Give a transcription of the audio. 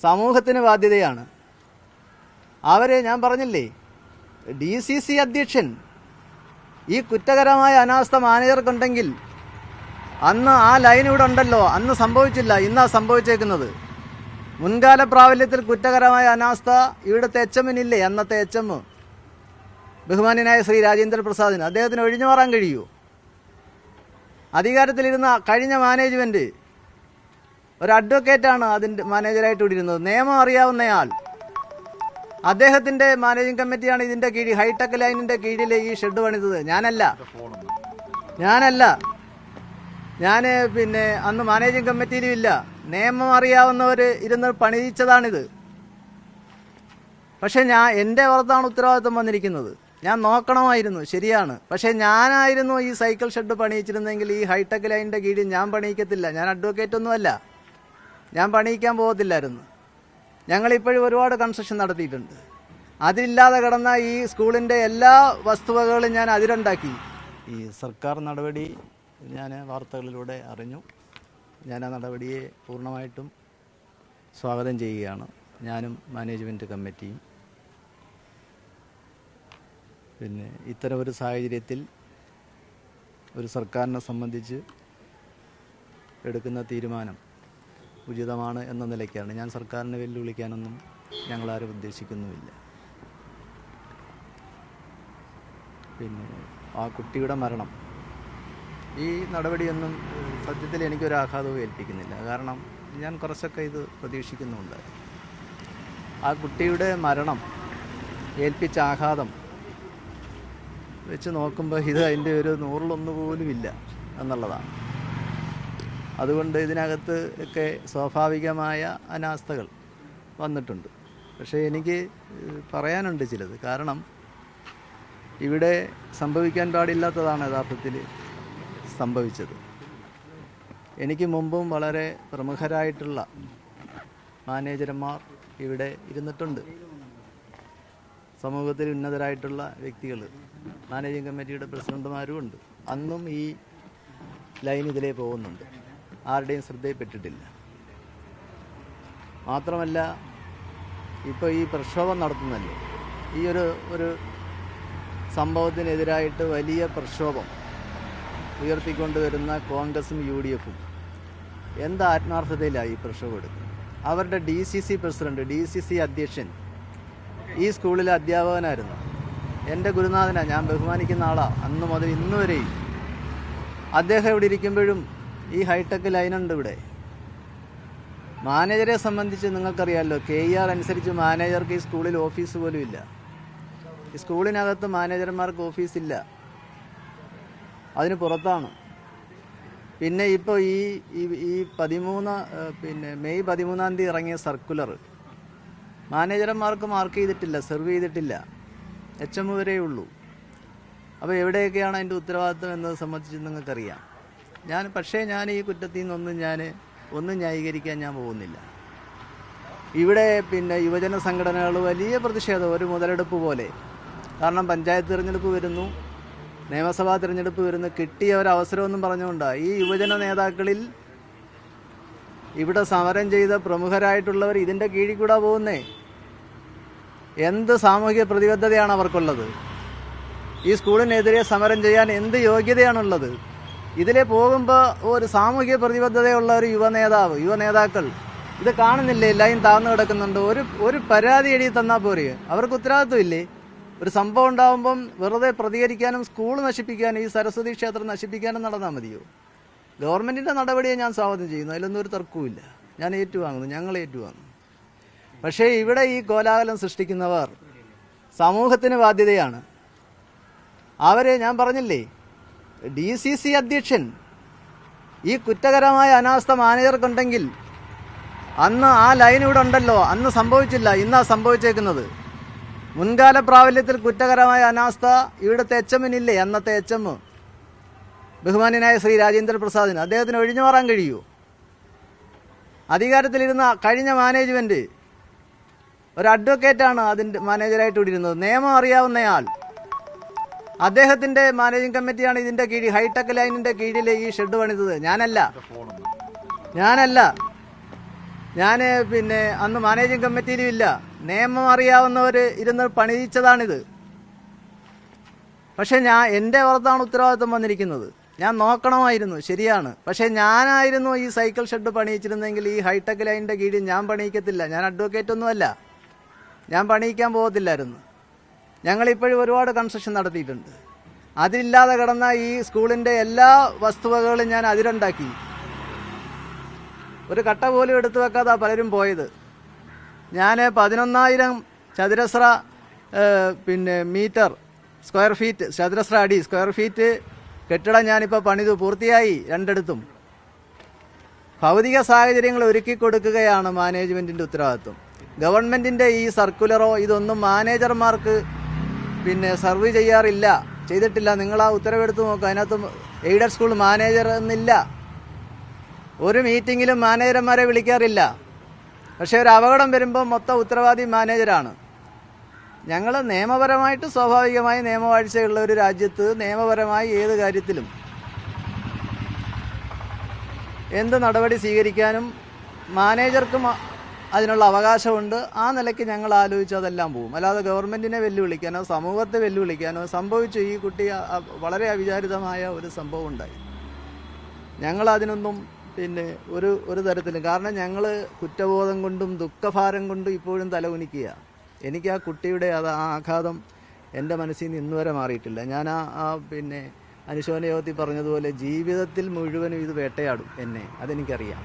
സമൂഹത്തിന് ബാധ്യതയാണ്. അവരെ ഞാൻ പറഞ്ഞില്ലേ, DCC അധ്യക്ഷൻ ഈ കുറ്റകരമായ അനാസ്ഥ മാനേജർക്കുണ്ടെങ്കിൽ അന്ന് ആ ലൈൻ ഇവിടെ ഉണ്ടല്ലോ, അന്ന് സംഭവിച്ചില്ല, ഇന്നാ സംഭവിച്ചേക്കുന്നത്. മുൻകാല പ്രാബല്യത്തിൽ കുറ്റകരമായ അനാസ്ഥ ഇവിടുത്തെ HM-നില്ലേ, അന്നത്തെ HM ബഹുമാന്യനായ ശ്രീ രാജേന്ദ്ര പ്രസാദിന്. അദ്ദേഹത്തിന് ഒഴിഞ്ഞു മാറാൻ കഴിയൂ? അധികാരത്തിലിരുന്ന കഴിഞ്ഞ മാനേജ്മെന്റ് ഒരു അഡ്വക്കേറ്റാണ് അതിൻ്റെ മാനേജരായിട്ട് ഇവിടെ ഇരുന്നത്, നിയമം അറിയാവുന്നയാൾ. അദ്ദേഹത്തിന്റെ മാനേജിംഗ് കമ്മിറ്റിയാണ് ഇതിന്റെ കീഴിൽ, ഹൈടെക് ലൈനിന്റെ കീഴിൽ ഈ ഷെഡ് പണിതത്. ഞാനല്ല ഞാൻ അന്ന് മാനേജിംഗ് കമ്മിറ്റിയിലും ഇല്ല. നിയമം അറിയാവുന്നവർ ഇരുന്ന് പണിയിച്ചതാണിത്. പക്ഷെ എൻ്റെ പുറത്താണ് ഉത്തരവാദിത്വം വന്നിരിക്കുന്നത്. ഞാൻ നോക്കണമായിരുന്നു, ശരിയാണ്. പക്ഷെ ഞാനായിരുന്നു ഈ സൈക്കിൾ ഷെഡ് പണിയിച്ചിരുന്നെങ്കിൽ ഈ ഹൈടെക് ലൈനിന്റെ കീഴിൽ ഞാൻ പണിയിക്കത്തില്ല. ഞാൻ അഡ്വക്കേറ്റ് ഒന്നുമല്ല, ഞാൻ പണിയിക്കാൻ പോകത്തില്ലായിരുന്നു. ഞങ്ങളിപ്പോഴും ഒരുപാട് കൺസ്ട്രക്ഷൻ നടത്തിയിട്ടുണ്ട്. അതിലില്ലാതെ കിടന്ന ഈ സ്കൂളിൻ്റെ എല്ലാ വസ്തുവകകളും ഞാൻ അതിരുണ്ടാക്കി. ഈ സർക്കാർ നടപടി ഞാൻ വാർത്തകളിലൂടെ അറിഞ്ഞു. ഞാൻ ആ നടപടിയെ പൂർണ്ണമായിട്ടും സ്വാഗതം ചെയ്യുകയാണ്. ഞാനും മാനേജ്മെൻറ്റ് കമ്മിറ്റിയും. ഇത്തരമൊരു സാഹചര്യത്തിൽ ഒരു സർക്കാരിനെ സംബന്ധിച്ച് എടുക്കുന്ന തീരുമാനം ഉചിതമാണ് എന്ന നിലയ്ക്കാണ്. ഞാൻ സർക്കാരിനെ വെല്ലുവിളിക്കാനൊന്നും ഞങ്ങളാരും ഉദ്ദേശിക്കുന്നുമില്ല. ആ കുട്ടിയുടെ മരണം, ഈ നടപടിയൊന്നും സത്യത്തിൽ എനിക്കൊരു ആഘാതവും ഏൽപ്പിക്കുന്നില്ല. കാരണം ഞാൻ കുറച്ചൊക്കെ ഇത് പ്രതീക്ഷിക്കുന്നുണ്ട്. ആ കുട്ടിയുടെ മരണം ഏൽപ്പിച്ച ആഘാതം വെച്ച് നോക്കുമ്പോൾ ഇത് അതിൻ്റെ ഒരു 100-1 പോലും ഇല്ല എന്നുള്ളതാണ്. അതുകൊണ്ട് ഇതിനകത്ത് ഒക്കെ സ്വാഭാവികമായ അനാസ്ഥകൾ വന്നിട്ടുണ്ട്. പക്ഷേ എനിക്ക് പറയാനുണ്ട് ചിലത്. കാരണം ഇവിടെ സംഭവിക്കാൻ പാടില്ലാത്തതാണ് യഥാർത്ഥത്തിൽ സംഭവിച്ചത്. എനിക്ക് മുമ്പും വളരെ പ്രമുഖരായിട്ടുള്ള മാനേജർമാർ ഇവിടെ ഇരുന്നിട്ടുണ്ട്. സമൂഹത്തിൽ ഉന്നതരായിട്ടുള്ള വ്യക്തികൾ, മാനേജിംഗ് കമ്മിറ്റിയുടെ പ്രസിഡന്റുമാരും ഉണ്ട്. അന്നും ഈ ലൈൻ ഇതിലേ പോകുന്നുണ്ട്, ആരുടെയും ശ്രദ്ധയിൽപ്പെട്ടിട്ടില്ല. മാത്രമല്ല ഇപ്പോൾ ഈ പ്രക്ഷോഭം നടത്തുന്നല്ലോ, ഈ ഒരു സംഭവത്തിനെതിരായിട്ട് വലിയ പ്രക്ഷോഭം ഉയർത്തിക്കൊണ്ടുവരുന്ന കോൺഗ്രസും UDF-ഉം എന്ത് ആത്മാർത്ഥതയിലാണ് ഈ പ്രക്ഷോഭം എടുക്കുന്നത്? അവരുടെ DCC പ്രസിഡന്റ്, DCC അധ്യക്ഷൻ ഈ സ്കൂളിലെ അധ്യാപകനായിരുന്നു. എൻ്റെ ഗുരുനാഥനാണ്, ഞാൻ ബഹുമാനിക്കുന്ന ആളാണ് അന്ന് മുതൽ ഇന്ന് വരെയും. അദ്ദേഹം ഇവിടെ ഇരിക്കുമ്പോഴും ഈ ഹൈടെക് ലൈനുണ്ട് ഇവിടെ. മാനേജരെ സംബന്ധിച്ച് നിങ്ങൾക്കറിയാമല്ലോ, KER അനുസരിച്ച് മാനേജർക്ക് ഈ സ്കൂളിൽ ഓഫീസ് പോലും ഇല്ല. ഈ സ്കൂളിനകത്ത് മാനേജർമാർക്ക് ഓഫീസില്ല, അതിന് പുറത്താണ്. പിന്നെ ഇപ്പോൾ ഈ 13 മെയ് 13-ാം തീയതി ഇറങ്ങിയ സർക്കുലർ മാനേജർമാർക്ക് മാർക്ക് ചെയ്തിട്ടില്ല, സെർവ് ചെയ്തിട്ടില്ല. HM വരേ ഉള്ളൂ. അപ്പോൾ എവിടെയൊക്കെയാണ് അതിൻ്റെ ഉത്തരവാദിത്വം എന്നത് സംബന്ധിച്ച് നിങ്ങൾക്കറിയാം. പക്ഷേ ഞാൻ ഈ കുറ്റത്തിൽ നിന്നൊന്നും ഒന്നും ന്യായീകരിക്കാൻ ഞാൻ പോകുന്നില്ല. ഇവിടെ യുവജന സംഘടനകൾ വലിയ പ്രതിഷേധം, ഒരു മുതലെടുപ്പ് പോലെ. കാരണം പഞ്ചായത്ത് തിരഞ്ഞെടുപ്പ് വരുന്നു, നിയമസഭാ തിരഞ്ഞെടുപ്പ് വരുന്നു, കിട്ടിയ ഒരവസരമൊന്നും പറഞ്ഞുകൊണ്ടാണ് ഈ യുവജന നേതാക്കളിൽ ഇവിടെ സമരം ചെയ്ത പ്രമുഖരായിട്ടുള്ളവർ ഇതിൻ്റെ കീഴിൽ കൂടെ പോകുന്നേ. എന്ത് സാമൂഹിക പ്രതിബദ്ധതയാണ് അവർക്കുള്ളത്? ഈ സ്കൂളിനെതിരെ സമരം ചെയ്യാൻ എന്ത് യോഗ്യതയാണുള്ളത്? ഇതിലെ പോകുമ്പോൾ ഒരു സാമൂഹിക പ്രതിബദ്ധതയുള്ള ഒരു യുവനേതാക്കൾ ഇത് കാണുന്നില്ലേ? ലൈൻ താഴ്ന്നു കിടക്കുന്നുണ്ട്. ഒരു പരാതി എഴുതി തന്നാൽ പോരെ? അവർക്ക് ഉത്തരവാദിത്വം ഇല്ലേ? ഒരു സംഭവം ഉണ്ടാകുമ്പം വെറുതെ പ്രതികരിക്കാനും സ്കൂൾ നശിപ്പിക്കാനും ഈ സരസ്വതി ക്ഷേത്രം നശിപ്പിക്കാനും നടന്നാൽ മതിയോ? ഗവൺമെൻറ്റിൻ്റെ നടപടിയെ ഞാൻ സ്വാഗതം ചെയ്യുന്നു, അതിലൊന്നും ഒരു തർക്കവുമില്ല. ഞാൻ ഏറ്റുവാങ്ങുന്നു, ഞങ്ങൾ ഏറ്റുവാങ്ങുന്നു. പക്ഷേ ഇവിടെ ഈ കോലാഹലം സൃഷ്ടിക്കുന്നവർ സമൂഹത്തിന് ബാധ്യതയാണ്. അവരെ ഞാൻ പറഞ്ഞില്ലേ, DCC അധ്യക്ഷൻ ഈ കുറ്റകരമായ അനാസ്ഥ മാനേജർക്കുണ്ടെങ്കിൽ അന്ന് ആ ലൈൻ ഇവിടെ ഉണ്ടല്ലോ, അന്ന് സംഭവിച്ചില്ല, ഇന്നാ സംഭവിച്ചേക്കുന്നത്. മുൻകാല പ്രാബല്യത്തിൽ കുറ്റകരമായ അനാസ്ഥ ഇവിടുത്തെ HM-നില്ലേ, അന്നത്തെ HM ബഹുമാന്യനായ ശ്രീ രാജേന്ദ്ര പ്രസാദിന്. അദ്ദേഹത്തിന് ഒഴിഞ്ഞു മാറാൻ കഴിയൂ? അധികാരത്തിലിരുന്ന കഴിഞ്ഞ മാനേജ്മെന്റ് ഒരു അഡ്വക്കേറ്റാണ് അതിൻ്റെ മാനേജരായിട്ട് ഇവിടെ ഇരുന്നത്, നിയമം അറിയാവുന്നയാൾ. അദ്ദേഹത്തിന്റെ മാനേജിംഗ് കമ്മിറ്റിയാണ് ഇതിന്റെ കീഴിൽ, ഹൈടെക് ലൈനിന്റെ കീഴിൽ ഈ ഷെഡ് പണിതത്. ഞാനല്ല ഞാൻ പിന്നെ അന്ന് മാനേജിംഗ് കമ്മിറ്റിയിലും ഇല്ല. നിയമം അറിയാവുന്നവർ ഇരുന്ന് പണിയിച്ചതാണിത്. പക്ഷെ എൻ്റെ പുറത്താണ് ഉത്തരവാദിത്വം വന്നിരിക്കുന്നത്. ഞാൻ നോക്കണമായിരുന്നു, ശരിയാണ്. പക്ഷേ ഞാനായിരുന്നു ഈ സൈക്കിൾ ഷെഡ് പണിയിച്ചിരുന്നെങ്കിൽ ഈ ഹൈടെക് ലൈനിൻ്റെ കീഴിൽ ഞാൻ പണിയിക്കത്തില്ല. ഞാൻ അഡ്വക്കേറ്റ് ഒന്നുമല്ല, ഞാൻ പണിയിക്കാൻ പോകത്തില്ലായിരുന്നു. ഞങ്ങളിപ്പോഴും ഒരുപാട് കൺസ്ട്രക്ഷൻ നടത്തിയിട്ടുണ്ട്. അതില്ലാതെ കിടന്ന ഈ സ്കൂളിൻ്റെ എല്ലാ വസ്തുവകകളും ഞാൻ അതിരുണ്ടാക്കി. ഒരു കട്ട പോലും എടുത്തു വെക്കാതെ പലരും പോയത്. ഞാൻ 11,000 ചതുരശ്ര മീറ്റർ സ്ക്വയർ ഫീറ്റ്, ചതുരശ്ര അടി സ്ക്വയർ ഫീറ്റ് കെട്ടിടം ഞാനിപ്പോൾ പണിതു പൂർത്തിയായി. രണ്ടിടത്തും ഭൗതിക സാഹചര്യങ്ങൾ ഒരുക്കി കൊടുക്കുകയാണ് മാനേജ്മെൻറ്റിൻ്റെ ഉത്തരവാദിത്വം. ഗവൺമെൻറ്റിൻ്റെ ഈ സർക്കുലറോ ഇതൊന്നും മാനേജർമാർക്ക് സർവ് ചെയ്യാറില്ല, ചെയ്തിട്ടില്ല. നിങ്ങൾ ആ ഉത്തരവെടുത്ത് നോക്കുക, അതിനകത്ത് എയ്ഡഡ് സ്കൂൾ മാനേജർ എന്നില്ല. ഒരു മീറ്റിങ്ങിലും മാനേജർമാരെ വിളിക്കാറില്ല. പക്ഷേ ഒരു അപകടം വരുമ്പോൾ മൊത്തം ഉത്തരവാദി മാനേജരാണ്. ഞങ്ങൾ നിയമപരമായിട്ട് സ്വാഭാവികമായി നിയമവാഴ്ചയുള്ള ഒരു രാജ്യത്ത് നിയമപരമായി ഏത് കാര്യത്തിലും എന്ത് നടപടി സ്വീകരിക്കാനും മാനേജർക്കും അതിനുള്ള അവകാശമുണ്ട്. ആ നിലയ്ക്ക് ഞങ്ങൾ ആലോചിച്ച് അതെല്ലാം പോകും. അല്ലാതെ ഗവൺമെൻറ്റിനെ വെല്ലുവിളിക്കാനോ സമൂഹത്തെ വെല്ലുവിളിക്കാനോ സംഭവിച്ചു. ഈ കുട്ടി വളരെ അവിചാരിതമായ ഒരു സംഭവം ഉണ്ടായി. ഞങ്ങളതിനൊന്നും ഒരു തരത്തിലും, കാരണം ഞങ്ങൾ കുറ്റബോധം കൊണ്ടും ദുഃഖഭാരം കൊണ്ടും ഇപ്പോഴും തലകുനിക്കുക. എനിക്ക് ആ കുട്ടിയുടെ ആ ആഘാതം എൻ്റെ മനസ്സിൽ നിന്ന് ഇന്നുവരെ മാറിയിട്ടില്ല. ഞാൻ അനുശോചന യോഗത്തിൽ പറഞ്ഞതുപോലെ ജീവിതത്തിൽ മുഴുവനും ഇത് വേട്ടയാടും എന്നെ, അതെനിക്കറിയാം.